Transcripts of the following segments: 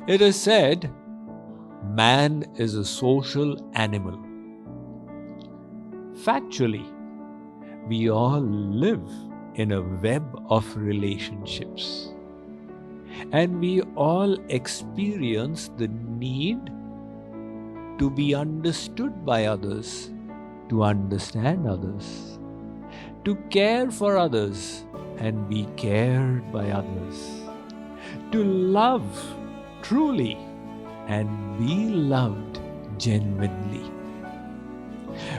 It is said, man is a social animal. Factually, we all live in a web of relationships. And we all experience the need to be understood by others, to understand others, to care for others and be cared by others, to love truly and be loved genuinely.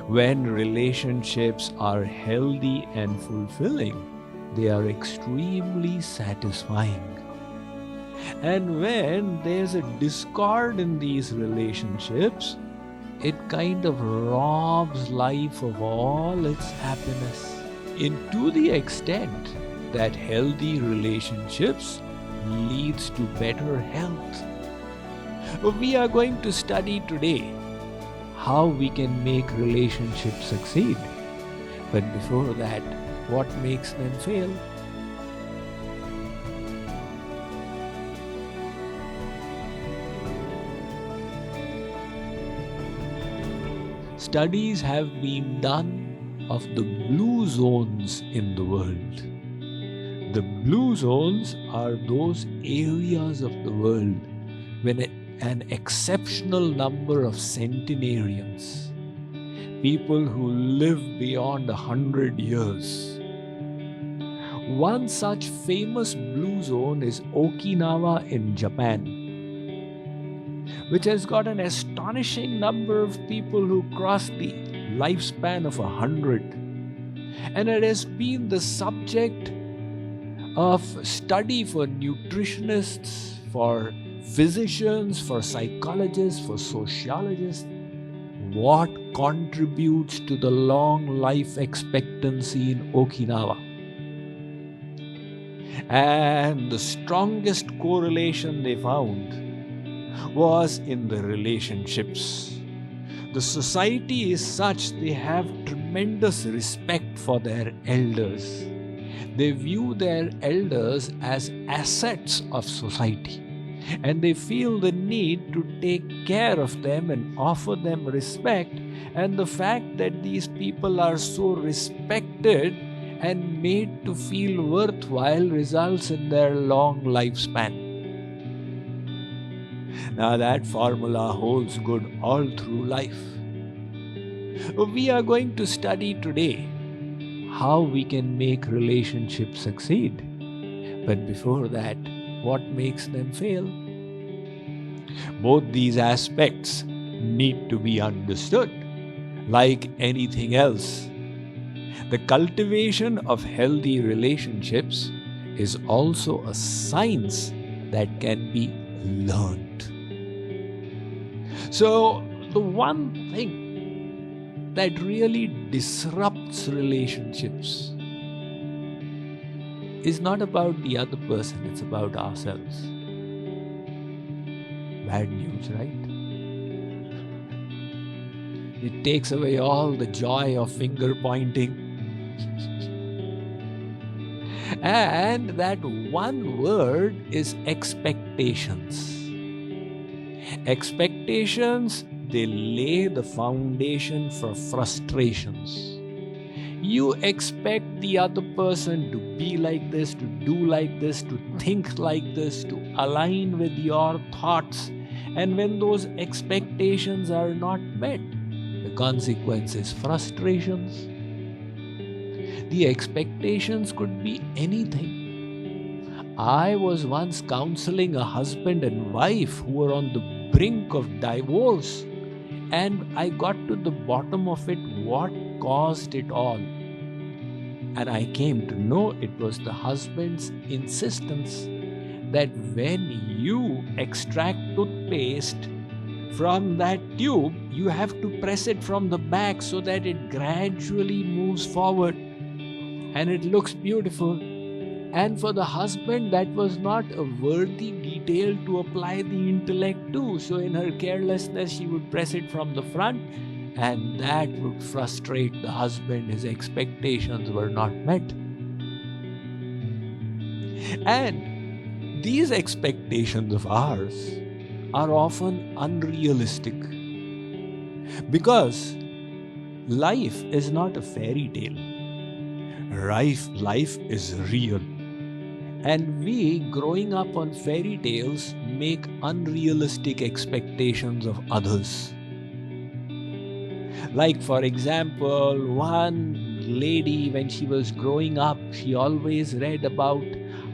When relationships are healthy and fulfilling, they are extremely satisfying. And when there's a discord in these relationships, it kind of robs life of all its happiness. To the extent that healthy relationships leads to better health. We are going to study today how we can make relationships succeed. But before that, what makes them fail? Studies have been done of the blue zones in the world. The blue zones are those areas of the world when an exceptional number of centenarians, people who live beyond 100 years. One such famous blue zone is Okinawa in Japan, which has got an astonishing number of people who cross the lifespan of 100. And it has been the subject of study for nutritionists, for physicians, for psychologists, for sociologists. What contributes to the long life expectancy in Okinawa? And the strongest correlation they found was in the relationships. The society is such they have tremendous respect for their elders. They view their elders as assets of society, and they feel the need to take care of them and offer them respect. And the fact that these people are so respected and made to feel worthwhile results in their long lifespan. Now that formula holds good all through life. We are going to study today how we can make relationships succeed. But before that, what makes them fail? Both these aspects need to be understood. Like anything else, the cultivation of healthy relationships is also a science that can be learned. So, the one thing that really disrupts relationships is not about the other person, it's about ourselves. Bad news, right? It takes away all the joy of finger pointing. And that one word is expectations. Expectations, they lay the foundation for frustrations. You expect the other person to be like this, to do like this, to think like this, to align with your thoughts. And when those expectations are not met, the consequence is frustrations. The expectations could be anything. I was once counseling a husband and wife who were on the brink of divorce, and I got to the bottom of it, what caused it all. And I came to know it was the husband's insistence that when you extract toothpaste from that tube, you have to press it from the back so that it gradually moves forward and it looks beautiful. And for the husband, that was not a worthy detail to apply the intellect to. So in her carelessness, she would press it from the front, and that would frustrate the husband. His expectations were not met. And These expectations of ours are often unrealistic because life is not a fairy tale. Life is real. And we, growing up on fairy tales, make unrealistic expectations of others. Like, for example, one lady, when she was growing up, she always read about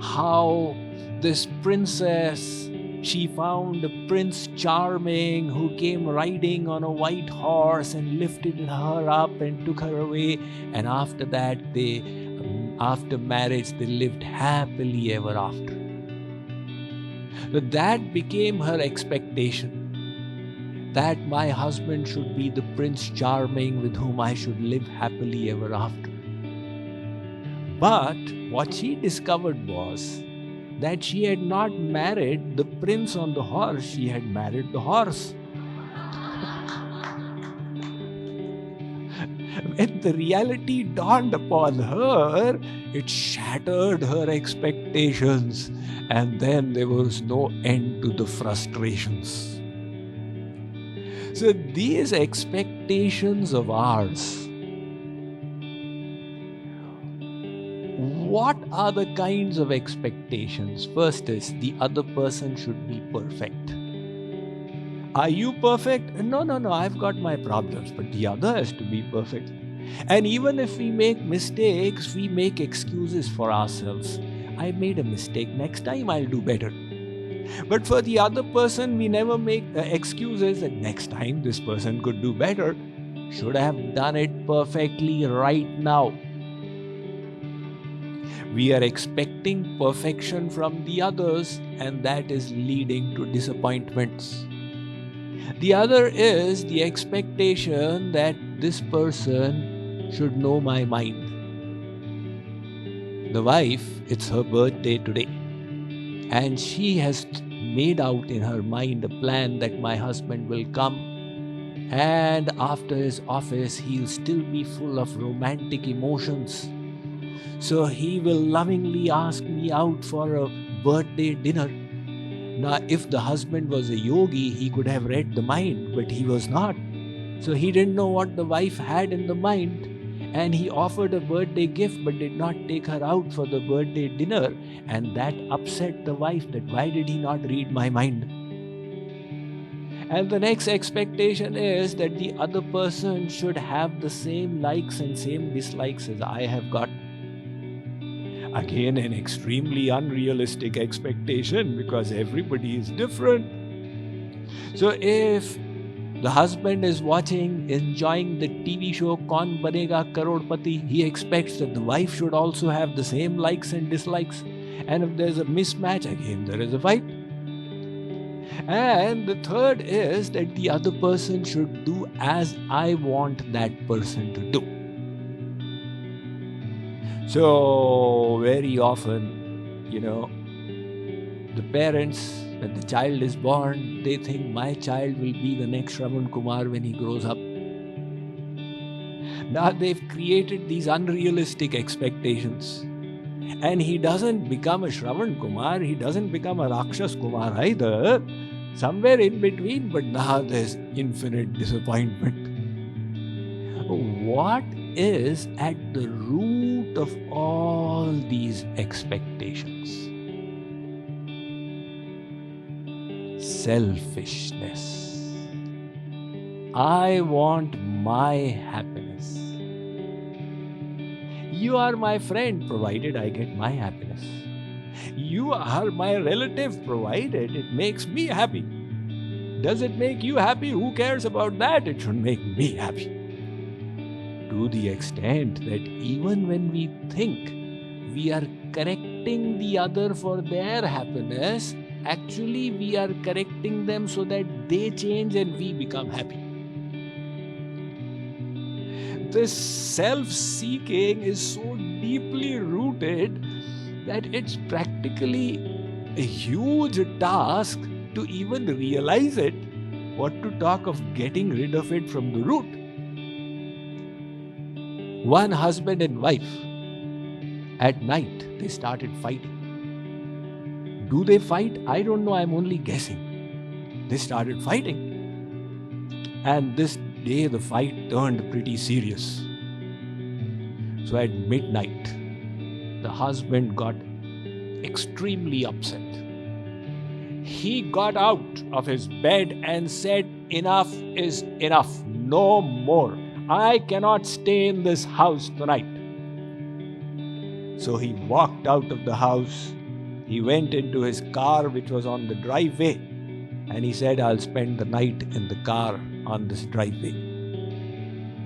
how this princess, she found a Prince Charming who came riding on a white horse and lifted her up and took her away. And after that, after marriage, they lived happily ever after. So that became her expectation, that my husband should be the Prince Charming with whom I should live happily ever after. But what she discovered was that she had not married the prince on the horse, she had married the horse. When the reality dawned upon her, it shattered her expectations, and then there was no end to the frustrations. So these expectations of ours, what are the kinds of expectations? First is the other person should be perfect. Are you perfect? No, I've got my problems, but the other has to be perfect. And even if we make mistakes, we make excuses for ourselves. I made a mistake, next time I'll do better. But for the other person, we never make excuses that next time this person could do better. Should have done it perfectly right now. We are expecting perfection from the others, and that is leading to disappointments. The other is the expectation that this person should know my mind. The wife, it's her birthday today, and she has made out in her mind a plan that my husband will come, and after his office, he'll still be full of romantic emotions. So he will lovingly ask me out for a birthday dinner. Now, if the husband was a yogi, he could have read the mind, but he was not. So he didn't know what the wife had in the mind, and he offered a birthday gift but did not take her out for the birthday dinner, and that upset the wife, that why did he not read my mind? And the next expectation is that the other person should have the same likes and same dislikes as I have got. Again, an extremely unrealistic expectation because everybody is different. So if the husband is watching, enjoying the TV show Kaun Banega Karodpati, he expects that the wife should also have the same likes and dislikes. And if there's a mismatch, again there is a fight. And the third is that the other person should do as I want that person to do. So very often, the parents, when the child is born, they think my child will be the next Shravan Kumar when he grows up. Now they've created these unrealistic expectations. And he doesn't become a Shravan Kumar, he doesn't become a Rakshas Kumar either. Somewhere in between, but now there's infinite disappointment. What is at the root of all these expectations? Selfishness. I want my happiness. You are my friend, provided I get my happiness. You are my relative, provided it makes me happy. Does it make you happy? Who cares about that? It should make me happy. To the extent that even when we think we are correcting the other for their happiness, actually we are correcting them so that they change and we become happy. This self-seeking is so deeply rooted that it's practically a huge task to even realize it, what to talk of getting rid of it from the root. One husband and wife, at night, they started fighting. Do they fight? I don't know, I'm only guessing. They started fighting. And this day the fight turned pretty serious. So at midnight, the husband got extremely upset. He got out of his bed and said, "Enough is enough. No more. I cannot stay in this house tonight." So he walked out of the house. He went into his car, which was on the driveway, and he said, "I'll spend the night in the car on this driveway."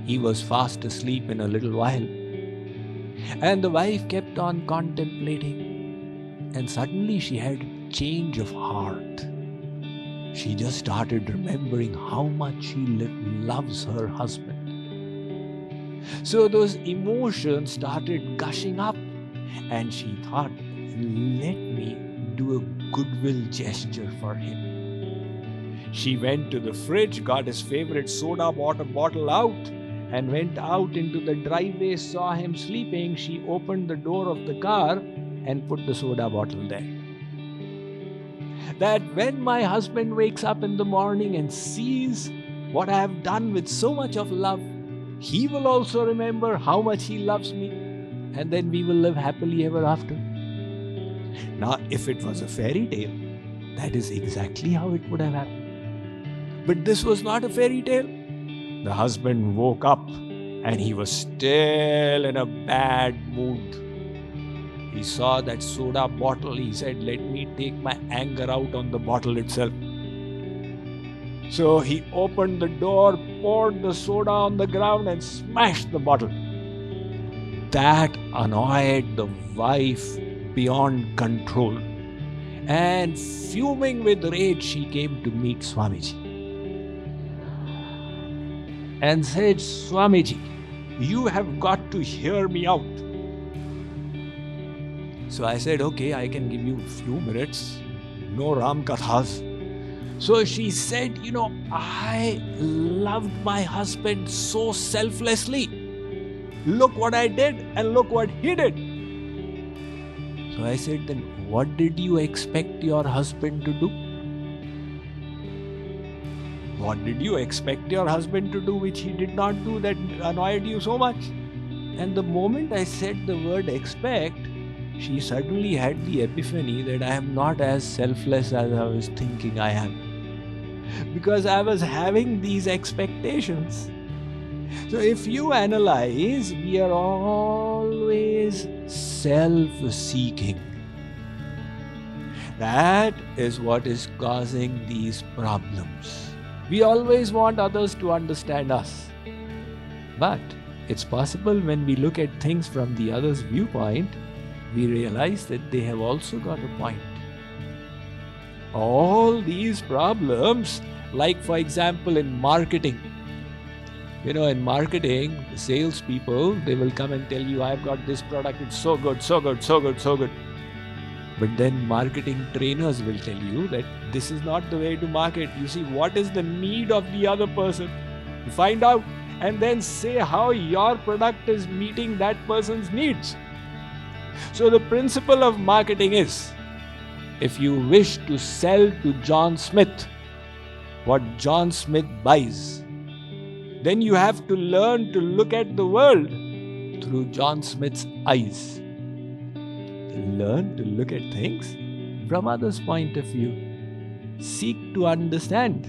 He was fast asleep in a little while. And the wife kept on contemplating. And suddenly she had a change of heart. She just started remembering how much she loves her husband. So those emotions started gushing up. And she thought, let me do a goodwill gesture for him. She went to the fridge, got his favorite soda water bottle out, and went out into the driveway, saw him sleeping. She opened the door of the car and put the soda bottle there. That when my husband wakes up in the morning and sees what I have done with so much of love, he will also remember how much he loves me, and then we will live happily ever after. Now, if it was a fairy tale, that is exactly how it would have happened. But this was not a fairy tale. The husband woke up and he was still in a bad mood. He saw that soda bottle. He said, "Let me take my anger out on the bottle itself." So he opened the door, poured the soda on the ground and smashed the bottle. That annoyed the wife beyond control. And fuming with rage, she came to meet Swamiji and said, "Swamiji, you have got to hear me out." So I said, "Okay, I can give you a few minutes. No Ram Kathas." So she said, "I loved my husband so selflessly. Look what I did and look what he did." So I said, "Then what did you expect your husband to do? What did you expect your husband to do which he did not do that annoyed you so much?" And the moment I said the word expect, she suddenly had the epiphany that I am not as selfless as I was thinking I am. Because I was having these expectations. So if you analyze, we are always self-seeking. That is what is causing these problems. We always want others to understand us. But it's possible when we look at things from the other's viewpoint, we realize that they have also got a point. All these problems, like for example in marketing. In marketing, the salespeople, they will come and tell you, "I've got this product, it's so good, so good, so good, so good." But then marketing trainers will tell you that this is not the way to market. You see, what is the need of the other person? You find out and then say how your product is meeting that person's needs. So the principle of marketing is, if you wish to sell to John Smith what John Smith buys, then you have to learn to look at the world through John Smith's eyes. Learn to look at things from others' point of view. Seek to understand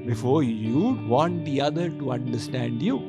before you want the other to understand you.